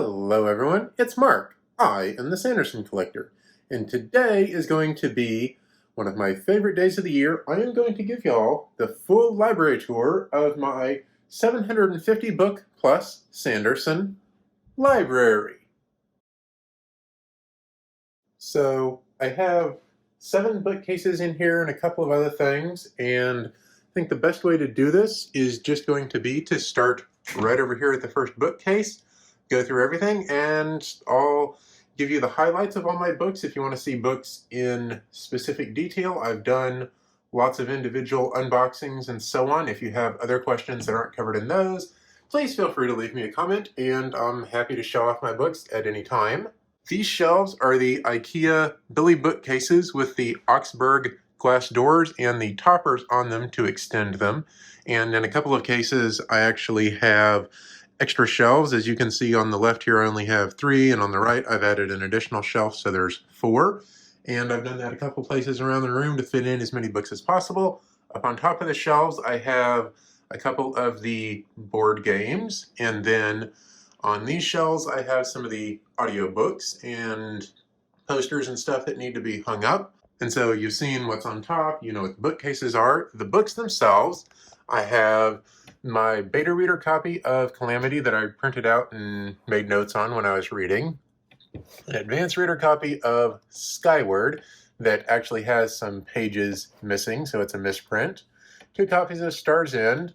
Hello everyone, it's Mark. I am the Sanderson Collector, and today is going to be one of my favorite days of the year. I am going to give y'all the full library tour of my 750 book plus Sanderson library. So I have 7 bookcases in here and a couple of other things, and I think the best way to do this is just going to be to start right over here at the first bookcase, go through everything, and I'll give you the highlights of all my books. If you want to see books in specific detail, I've done lots of individual unboxings and so on. If you have other questions that aren't covered in those, please feel free to leave me a comment, and I'm happy to show off my books at any time. These shelves are the IKEA Billy bookcases with the Augsburg glass doors and the toppers on them to extend them. And in a couple of cases, I actually have extra shelves. As you can see on the left here, I only have 3, and on the right, I've added an additional shelf, so there's 4. And I've done that a couple places around the room to fit in as many books as possible. Up on top of the shelves, I have a couple of the board games, and then on these shelves, I have some of the audiobooks and posters and stuff that need to be hung up. And so you've seen what's on top, you know what the bookcases are. The books themselves, I have my beta reader copy of Calamity that I printed out and made notes on when I was reading. An advanced reader copy of Skyward that actually has some pages missing, so it's a misprint. 2 copies of Star's End,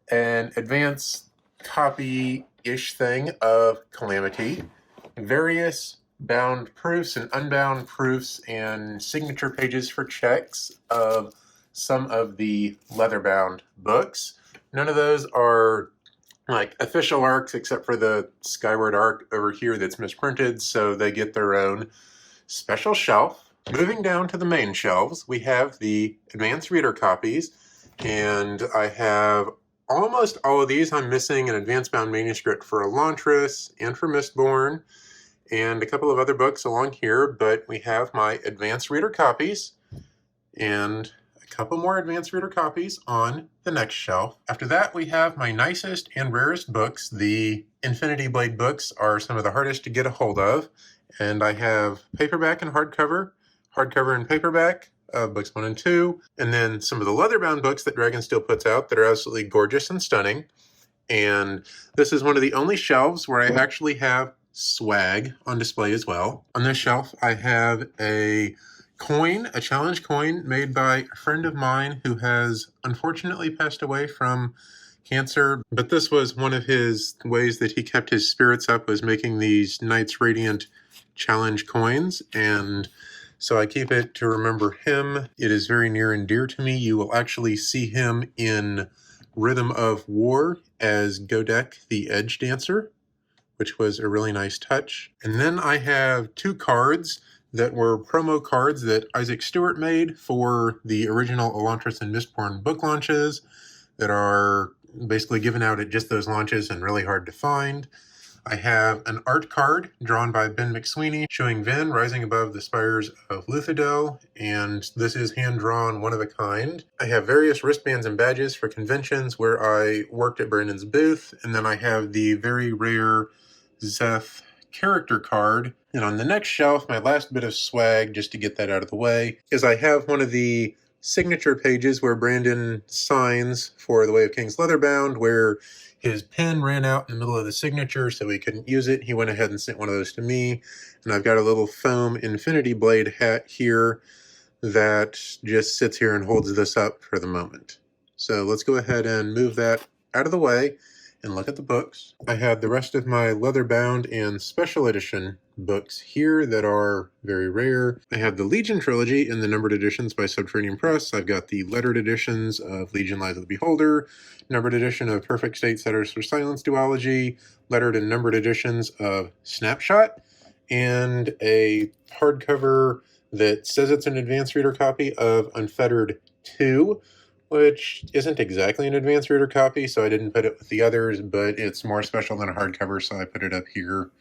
an advanced copy-ish thing of Calamity, various bound proofs and unbound proofs and signature pages for checks of some of the leather-bound books. None of those are like official arcs except for the Skyward arc over here that's misprinted, so they get their own special shelf. Moving down to the main shelves, we have the advanced reader copies, and I have almost all of these. I'm missing an advanced bound manuscript for Elantris and for Mistborn, and a couple of other books along here, but we have my advanced reader copies and a couple more advanced reader copies on the next shelf. After that, we have my nicest and rarest books. The Infinity Blade books are some of the hardest to get a hold of, and I have paperback and hardcover and paperback, books 1 and 2, and then some of the leather-bound books that Dragonsteel puts out that are absolutely gorgeous and stunning. And this is one of the only shelves where I actually have swag on display as well. On this shelf, I have a coin, a challenge coin made by a friend of mine who has unfortunately passed away from cancer, but this was one of his ways that he kept his spirits up, was making these Knights Radiant challenge coins, and so I keep it to remember him. It is very near and dear to me. You will actually see him in Rhythm of War as Godek the Edge Dancer, which was a really nice touch. And then I have 2 cards that were promo cards that Isaac Stewart made for the original Elantris and Mistborn book launches that are basically given out at just those launches and really hard to find. I have an art card drawn by Ben McSweeney showing Ven rising above the spires of Luthadel, and this is hand-drawn, one of a kind. I have various wristbands and badges for conventions where I worked at Brandon's booth, and then I have the very rare Zeph character card. And on the next shelf, my last bit of swag, just to get that out of the way, is I have one of the signature pages where Brandon signs for The Way of Kings Leatherbound, where his pen ran out in the middle of the signature, so he couldn't use it. He went ahead and sent one of those to me. And I've got a little foam Infinity Blade hat here that just sits here and holds this up for the moment. So let's go ahead and move that out of the way and look at the books. I have the rest of my leather-bound and special edition books here that are very rare. I have the Legion trilogy in the numbered editions by Subterranean Press. I've got the lettered editions of Legion Lies of the Beholder, numbered edition of Perfect State Setters for Silence duology, lettered and numbered editions of Snapshot, and a hardcover that says it's an advanced reader copy of Unfettered 2, which isn't exactly an advanced reader copy, so I didn't put it with the others, but it's more special than a hardcover, so I put it up here.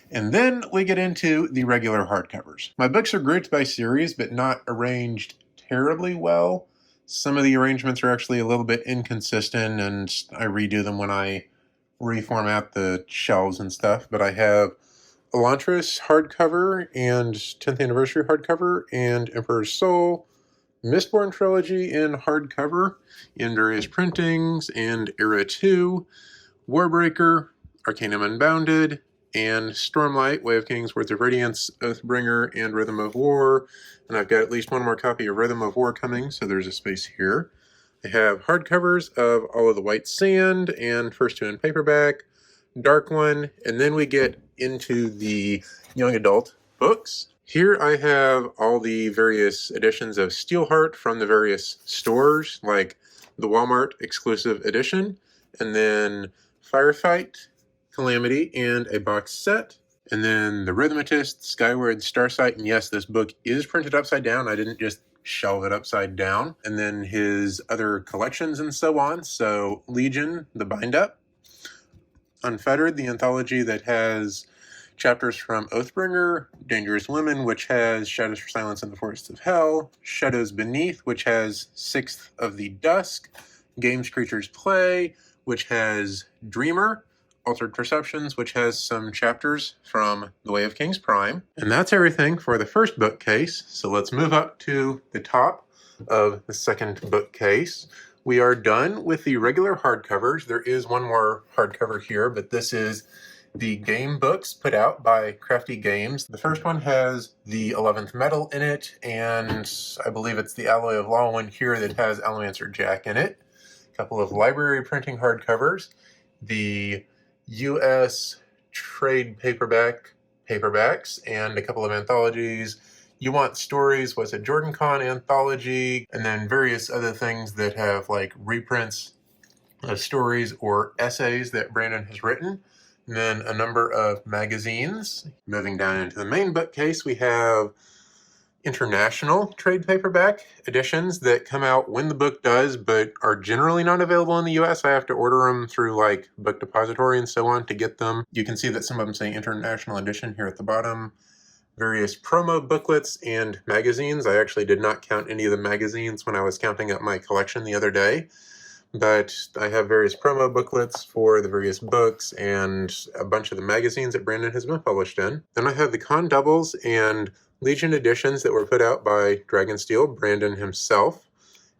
And then we get into the regular hardcovers. My books are grouped by series, but not arranged terribly well. Some of the arrangements are actually a little bit inconsistent, and I redo them when I reformat the shelves and stuff, but I have Elantris hardcover and 10th anniversary hardcover and Emperor's Soul, Mistborn trilogy in hardcover in various printings, and Era 2, Warbreaker, Arcanum Unbounded, and Stormlight, Way of Kings, Words of Radiance, Oathbringer, and Rhythm of War. And I've got at least one more copy of Rhythm of War coming, so there's a space here. I have hardcovers of all of the White Sand and first two in paperback, Dark One, and then we get into the young adult books. Here I have all the various editions of Steelheart from the various stores, like the Walmart exclusive edition, and then Firefight, Calamity, and a box set. And then The Rhythmatist, Skyward, Starsight, and yes, this book is printed upside down. I didn't just shelve it upside down. And then his other collections and so on. So Legion, the bind-up. Unfettered, the anthology that has chapters from Oathbringer, Dangerous Women, which has Shadows for Silence in the Forests of Hell, Shadows Beneath, which has Sixth of the Dusk, Games Creatures Play, which has Dreamer, Altered Perceptions, which has some chapters from The Way of Kings Prime. And that's everything for the first bookcase. So let's move up to the top of the second bookcase. We are done with the regular hardcovers. There is one more hardcover here, but this is the game books put out by Crafty Games. The first one has the 11th Metal in it, and I believe it's the Alloy of Law one here that has Allomancer Jack in it. A couple of library printing hardcovers. The U.S. trade paperbacks, and a couple of anthologies. You Want Stories was a Jordan Con anthology, and then various other things that have like reprints of stories or essays that Brandon has written. And then a number of magazines. Moving down into the main bookcase, we have international trade paperback editions that come out when the book does, but are generally not available in the US. I have to order them through like Book Depository and so on to get them. You can see that some of them say international edition here at the bottom. Various promo booklets and magazines. I actually did not count any of the magazines when I was counting up my collection the other day, but I have various promo booklets for the various books and a bunch of the magazines that Brandon has been published in. Then I have the Con Doubles and Legion editions that were put out by Dragonsteel, Brandon himself,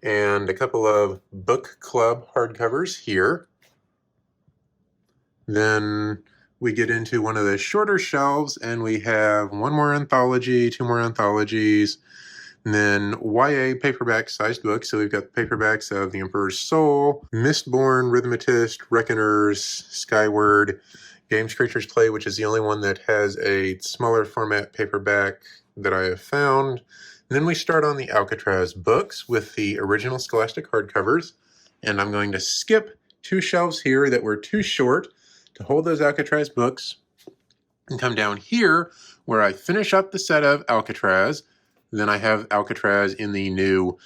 and a couple of book club hardcovers here. Then we get into one of the shorter shelves, and we have one more anthology, two more anthologies, and then YA paperback-sized books. So we've got paperbacks of The Emperor's Soul, Mistborn, Rhythmatist, Reckoners, Skyward, Games Creatures Play, which is the only one that has a smaller format paperback that I have found. And then we start on the Alcatraz books with the original Scholastic hardcovers, and I'm going to skip two shelves here that were too short to hold those Alcatraz books, and come down here where I finish up the set of Alcatraz. Then I have Alcatraz in the new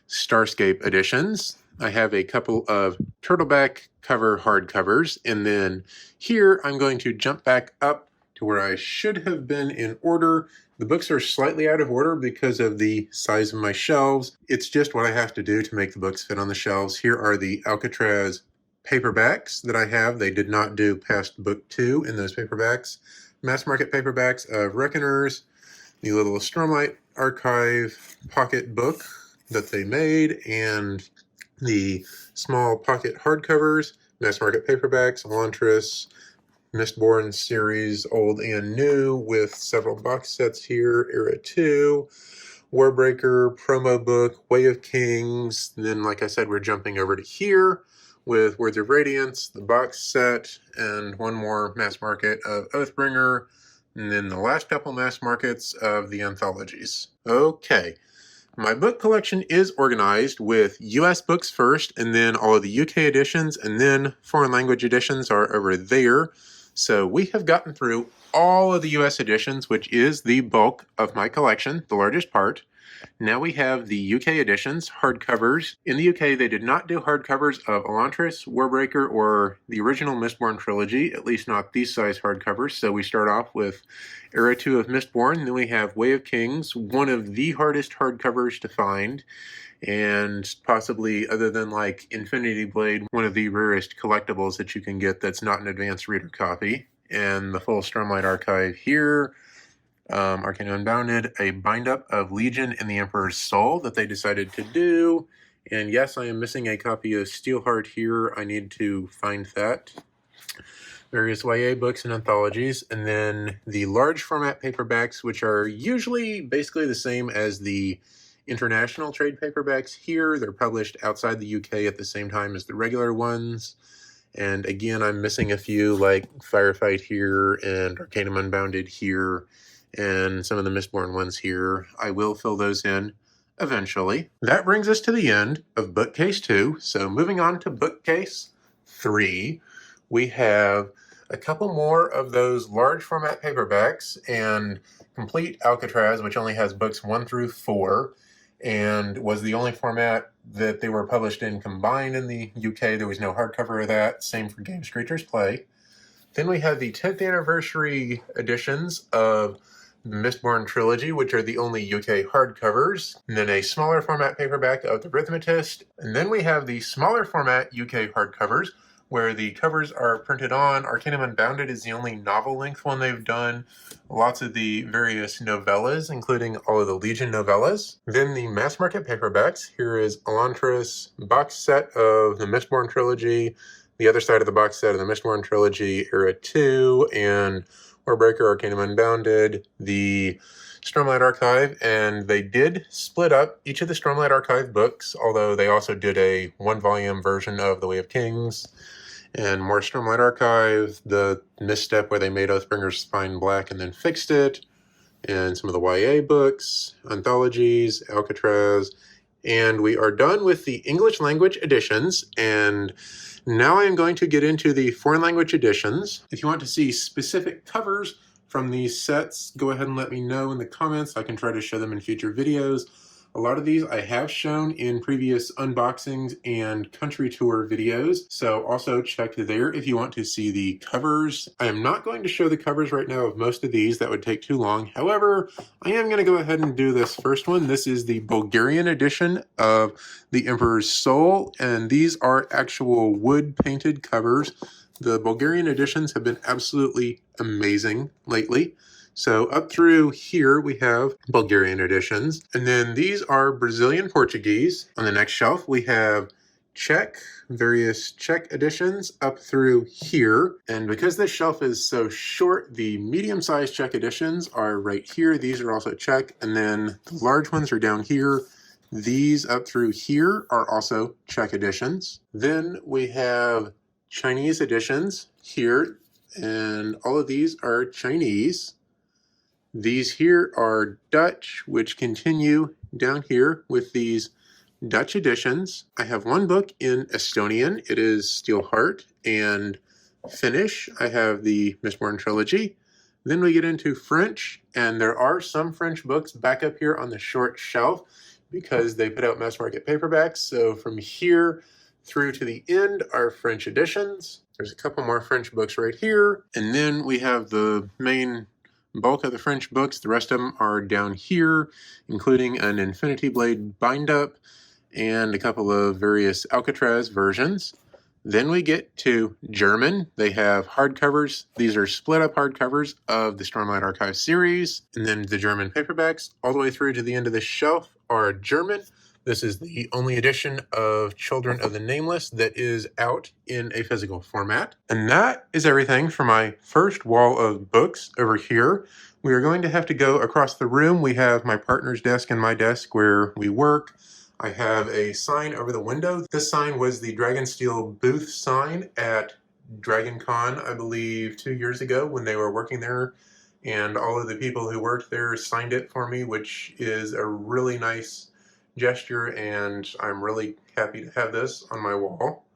Starscape editions. I have a couple of Turtleback cover hardcovers, and then here I'm going to jump back up to where I should have been in order. The books are slightly out of order because of the size of my shelves. It's just what I have to do to make the books fit on the shelves. Here are the Alcatraz paperbacks that I have. They did not do past book 2 in those paperbacks. Mass market paperbacks of Reckoners, the little Stormlight archive pocket book that they made, and the small pocket hardcovers, mass market paperbacks, Elantris, Mistborn series, old and new, with several box sets here, Era 2, Warbreaker, promo book, Way of Kings. And then, like I said, we're jumping over to here with Words of Radiance, the box set, and one more mass market of Oathbringer, and then the last couple mass markets of the anthologies. Okay, my book collection is organized with US books first, and then all of the UK editions, and then foreign language editions are over there. So we have gotten through all of the US editions, which is the bulk of my collection, the largest part. Now we have the UK editions, hardcovers. In the UK, they did not do hardcovers of Elantris, Warbreaker, or the original Mistborn trilogy, at least not these size hardcovers. So we start off with Era 2 of Mistborn, then we have Way of Kings, one of the hardest hardcovers to find, and possibly, other than like Infinity Blade, one of the rarest collectibles that you can get that's not an advanced reader copy. And the full Stormlight Archive here. Arcana Unbounded, a bind-up of Legion and the Emperor's Soul that they decided to do. And yes, I am missing a copy of Steelheart here. I need to find that. Various YA books and anthologies. And then the large format paperbacks, which are usually basically the same as the international trade paperbacks here. They're published outside the UK at the same time as the regular ones. And again, I'm missing a few like Firefight here and Arcanum Unbounded here, and some of the Mistborn ones here. I will fill those in eventually. That brings us to the end of Bookcase 2. So moving on to Bookcase 3, we have a couple more of those large format paperbacks and Complete Alcatraz, which only has books 1 through 4, and was the only format that they were published in combined in the UK. There was no hardcover of that. Same for Games Creatures Play. Then we have the 10th anniversary editions of the Mistborn trilogy, which are the only UK hardcovers. And then a smaller format paperback of The Rhythmatist. And then we have the smaller format UK hardcovers, where the covers are printed on. Arcanum Unbounded is the only novel-length one they've done. Lots of the various novellas, including all of the Legion novellas. Then the mass market paperbacks. Here is Elantris box set of the Mistborn trilogy, the other side of the box set of the Mistborn trilogy, Era 2, and Warbreaker, Arcanum Unbounded, the Stormlight Archive, and they did split up each of the Stormlight Archive books, although they also did a one-volume version of The Way of Kings, and more Stormlight Archive, the misstep where they made Oathbringer's spine black and then fixed it, and some of the YA books, anthologies, Alcatraz, and we are done with the English language editions, and now I am going to get into the foreign language editions. If you want to see specific covers from these sets, go ahead and let me know in the comments. I can try to show them in future videos. A lot of these I have shown in previous unboxings and country tour videos, so also check there if you want to see the covers. I am not going to show the covers right now of most of these, that would take too long. However, I am going to go ahead and do this first one. This is the Bulgarian edition of The Emperor's Soul, and these are actual wood-painted covers. The Bulgarian editions have been absolutely amazing lately. So up through here we have Bulgarian editions, and then these are Brazilian Portuguese. On the next shelf we have Czech, various Czech editions up through here. And because this shelf is so short, the medium-sized Czech editions are right here. These are also Czech, and then the large ones are down here. These up through here are also Czech editions. Then we have Chinese editions here, and all of these are Chinese. These here are Dutch, which continue down here with these Dutch editions. I have one book in Estonian. It is Steelheart, and Finnish, I have the Mistborn trilogy. Then we get into French, and there are some French books back up here on the short shelf because they put out mass market paperbacks. So from here through to the end are French editions. There's a couple more French books right here. And then we have the main bulk of the French books. The rest of them are down here, including an Infinity Blade bind-up and a couple of various Alcatraz versions. Then we get to German. They have hardcovers. These are split-up hardcovers of the Stormlight Archive series. And then the German paperbacks all the way through to the end of this shelf are German. This is the only edition of Children of the Nameless that is out in a physical format. And that is everything for my first wall of books over here. We are going to have to go across the room. We have my partner's desk and my desk where we work. I have a sign over the window. This sign was the Dragonsteel booth sign at DragonCon, I believe, 2 years ago when they were working there. And all of the people who worked there signed it for me, which is a really nice gesture, and I'm really happy to have this on my wall.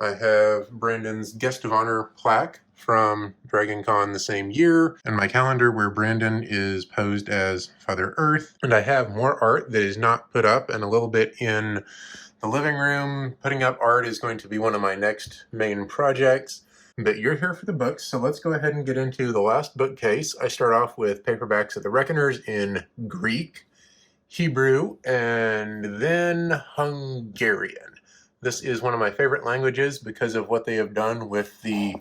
I have Brandon's Guest of Honor plaque from Dragon Con the same year, and my calendar where Brandon is posed as Father Earth. And I have more art that is not put up and a little bit in the living room. Putting up art is going to be one of my next main projects. But you're here for the books, so let's go ahead and get into the last bookcase. I start off with Paperbacks of the Reckoners in Greek, Hebrew, and then Hungarian. This is one of my favorite languages because of what they have done with the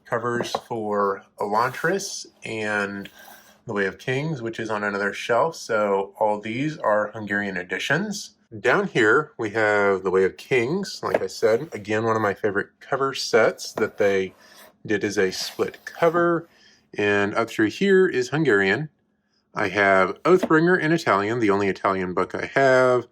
covers for Elantris and The Way of Kings, which is on another shelf. So all these are Hungarian editions. Down here, we have The Way of Kings. Like I said, again, one of my favorite cover sets that they did as a split cover. And up through here is Hungarian. I have Oathbringer in Italian, the only Italian book I have.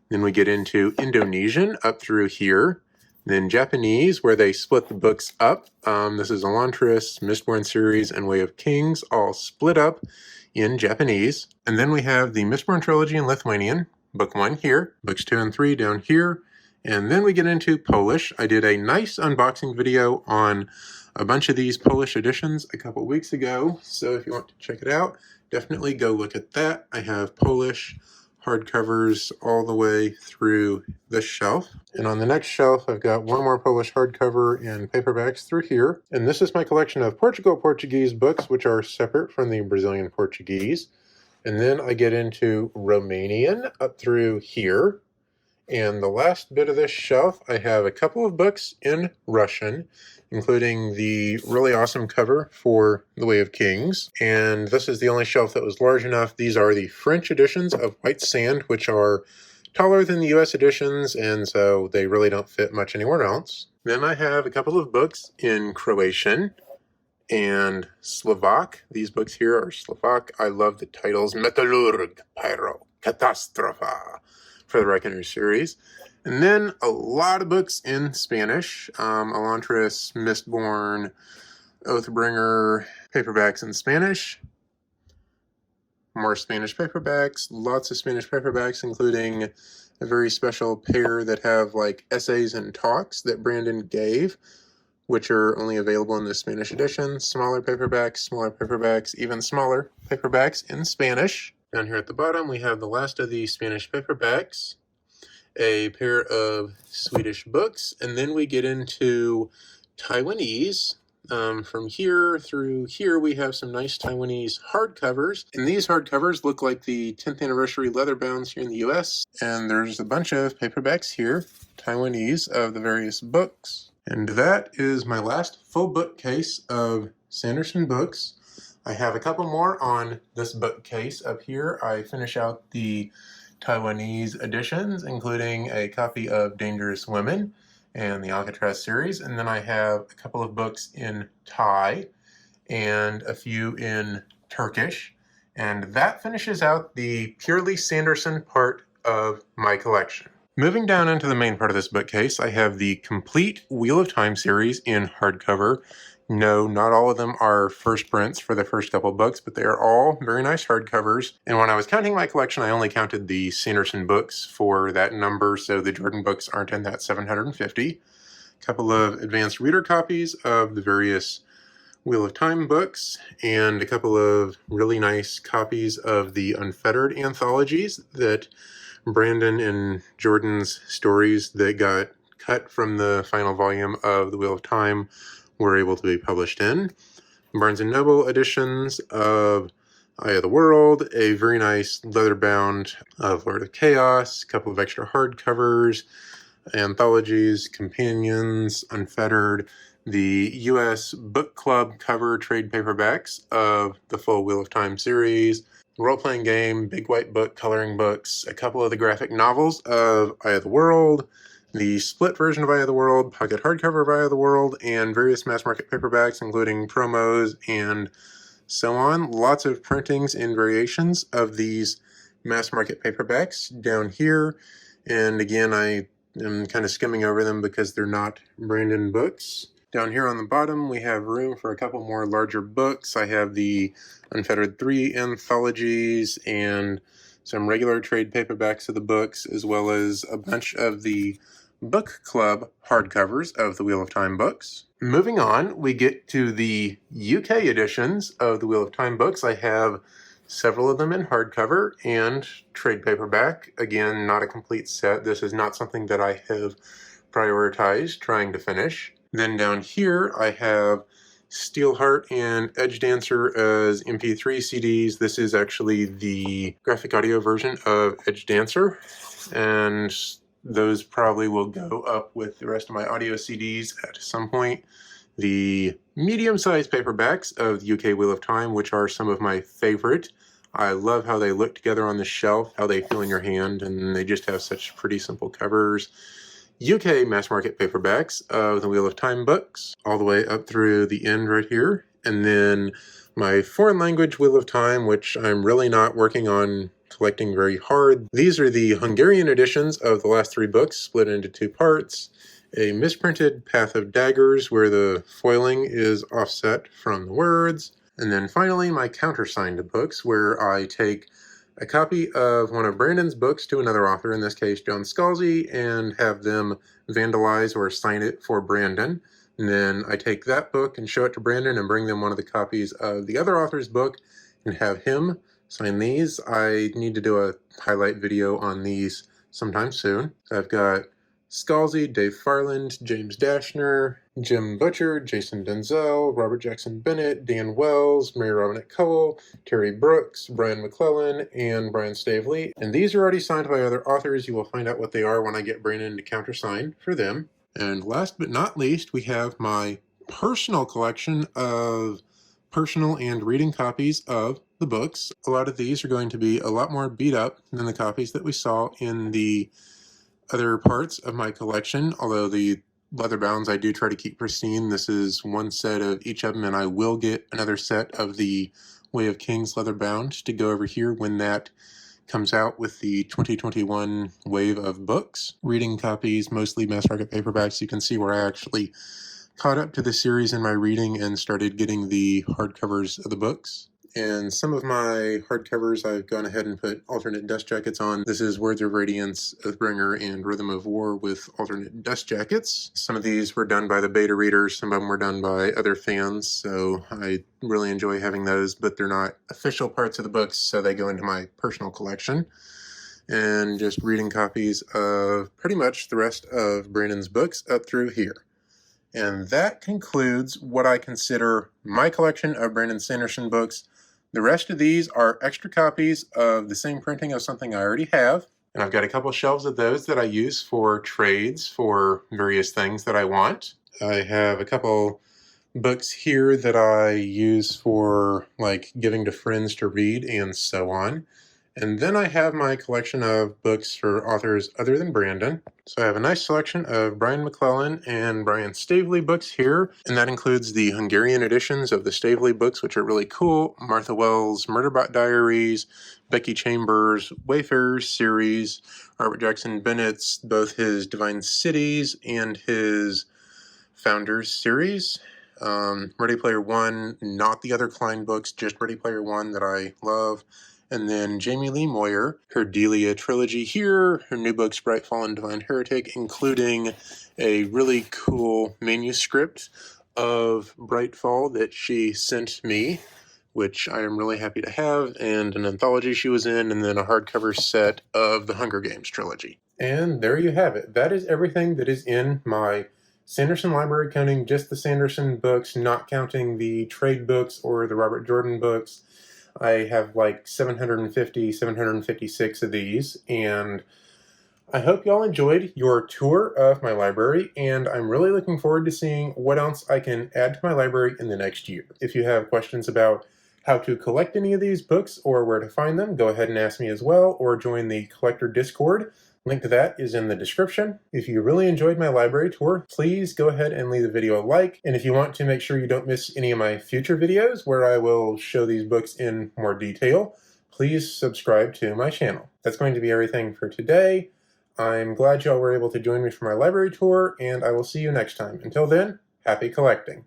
Then we get into Indonesian up through here. Then Japanese, where they split the books up. This is Elantris, Mistborn series, and Way of Kings, all split up in Japanese. And then we have the Mistborn trilogy in Lithuanian, book 1 here, books 2 and 3 down here. And then we get into Polish. I did a nice unboxing video on a bunch of these Polish editions a couple weeks ago. So if you want to check it out, definitely go look at that. I have Polish hardcovers all the way through this shelf. And on the next shelf, I've got one more Polish hardcover and paperbacks through here. And this is my collection of Portuguese books, which are separate from the Brazilian Portuguese. And then I get into Romanian up through here. And the last bit of this shelf, I have a couple of books in Russian, including the really awesome cover for The Way of Kings. And this is the only shelf that was large enough. These are the French editions of White Sand, which are taller than the US editions, and so they really don't fit much anywhere else. Then I have a couple of books in Croatian and Slovak. These books here are Slovak. I love the titles Metalurg, Pyro, Katastrofa for the Reckoner series. And then a lot of books in Spanish. Elantris, Mistborn, Oathbringer, paperbacks in Spanish. More Spanish paperbacks, lots of Spanish paperbacks, including a very special pair that have like essays and talks that Brandon gave, which are only available in the Spanish edition. Smaller paperbacks, even smaller paperbacks in Spanish. Down here at the bottom, we have the last of the Spanish paperbacks, a pair of Swedish books, and then we get into Taiwanese. From here through here, we have some nice Taiwanese hardcovers, and these hardcovers look like the 10th anniversary leather bounds here in the US, and there's a bunch of paperbacks here, Taiwanese, of the various books. And that is my last full bookcase of Sanderson books. I have a couple more on this bookcase up here. I finish out the Taiwanese editions, including a copy of Dangerous Women and the Alcatraz series, and then I have a couple of books in Thai and a few in Turkish, and that finishes out the purely Sanderson part of my collection. Moving down into the main part of this bookcase, I have the complete Wheel of Time series in hardcover. No, not all of them are first prints for the first couple books, but they are all very nice hardcovers. And when I was counting my collection, I only counted the Sanderson books for that number, so the Jordan books aren't in that 750. A couple of advanced reader copies of the various Wheel of Time books, and a couple of really nice copies of the Unfettered anthologies that Brandon and Jordan's stories that got cut from the final volume of the Wheel of Time were able to be published in. Barnes & Noble editions of Eye of the World, a very nice leather-bound of Lord of Chaos, a couple of extra hardcovers, anthologies, companions, Unfettered, the U.S. Book Club cover trade paperbacks of the full Wheel of Time series, role-playing game, big white book, coloring books, a couple of the graphic novels of Eye of the World, the split version of Eye of the World, pocket hardcover of Eye of the World, and various mass market paperbacks, including promos and so on. Lots of printings and variations of these mass market paperbacks down here. And again, I am kind of skimming over them because they're not Brandon books. Down here on the bottom, we have room for a couple more larger books. I have the Unfettered 3 anthologies and some regular trade paperbacks of the books, as well as a bunch of the book club hardcovers of the Wheel of Time books. Moving on, we get to the UK editions of the Wheel of Time books. I have several of them in hardcover and trade paperback. Again, not a complete set. This is not something that I have prioritized trying to finish. Then down here, I have Steelheart and Edge Dancer as MP3 CDs. This is actually the graphic audio version of Edge Dancer, and those probably will go up with the rest of my audio CDs at some point. The medium-sized paperbacks of the UK Wheel of Time, which are some of my favorite. I love how they look together on the shelf, how they feel in your hand, and they just have such pretty simple covers. UK mass market paperbacks of the Wheel of Time books, all the way up through the end right here. And then my foreign language Wheel of Time, which I'm really not working on collecting very hard. These are the Hungarian editions of the last 3 books, split into 2 parts. A misprinted Path of Daggers, where the foiling is offset from the words. And then finally, my countersigned books, where I take a copy of one of Brandon's books to another author, in this case John Scalzi, and have them vandalize or sign it for Brandon. And then I take that book and show it to Brandon and bring them one of the copies of the other author's book and have him sign these. I need to do a highlight video on these sometime soon. So I've got Scalzi, Dave Farland, James Dashner, Jim Butcher, Jason Denzel, Robert Jackson Bennett, Dan Wells, Mary Robinette Cole, Terry Brooks, Brian McClellan, and Brian Stavely. And these are already signed by other authors. You will find out what they are when I get Brandon to countersign for them. And last but not least, we have my personal collection of personal and reading copies of the books. A lot of these are going to be a lot more beat up than the copies that we saw in the other parts of my collection, although the leather bounds I do try to keep pristine. This is one set of each of them, and I will get another set of the Way of Kings leather bound to go over here when that comes out with the 2021 wave of books. Reading copies, mostly mass market paperbacks. You can see where I actually caught up to the series in my reading and started getting the hardcovers of the books. And some of my hardcovers I've gone ahead and put alternate dust jackets on. This is Words of Radiance, Oathbringer, and Rhythm of War with alternate dust jackets. Some of these were done by the beta readers, some of them were done by other fans, so I really enjoy having those, but they're not official parts of the books, so they go into my personal collection. And just reading copies of pretty much the rest of Brandon's books up through here. And that concludes what I consider my collection of Brandon Sanderson books. The rest of these are extra copies of the same printing of something I already have. And I've got a couple shelves of those that I use for trades for various things that I want. I have a couple books here that I use for like giving to friends to read and so on. And then I have my collection of books for authors other than Brandon. So I have a nice selection of Brian McClellan and Brian Stavely books here, and that includes the Hungarian editions of the Stavely books, which are really cool. Martha Wells' Murderbot Diaries, Becky Chambers' Wayfarers series, Robert Jackson Bennett's both his Divine Cities and his Founders series. Ready Player One, not the other Klein books, just Ready Player One that I love. And then Jamie Lee Moyer, her Delia trilogy here, her new books Brightfall and Divine Heretic, including a really cool manuscript of Brightfall that she sent me, which I am really happy to have, and an anthology she was in, and then a hardcover set of the Hunger Games trilogy. And there you have it. That is everything that is in my Sanderson library, counting just the Sanderson books, not counting the trade books or the Robert Jordan books. I have like 756 of these, and I hope y'all enjoyed your tour of my library, and I'm really looking forward to seeing what else I can add to my library in the next year. If you have questions about how to collect any of these books or where to find them, go ahead and ask me as well, or join the Collector Discord. Link to that is in the description. If you really enjoyed my library tour, please go ahead and leave the video a like. And if you want to make sure you don't miss any of my future videos where I will show these books in more detail, please subscribe to my channel. That's going to be everything for today. I'm glad y'all were able to join me for my library tour, and I will see you next time. Until then, happy collecting.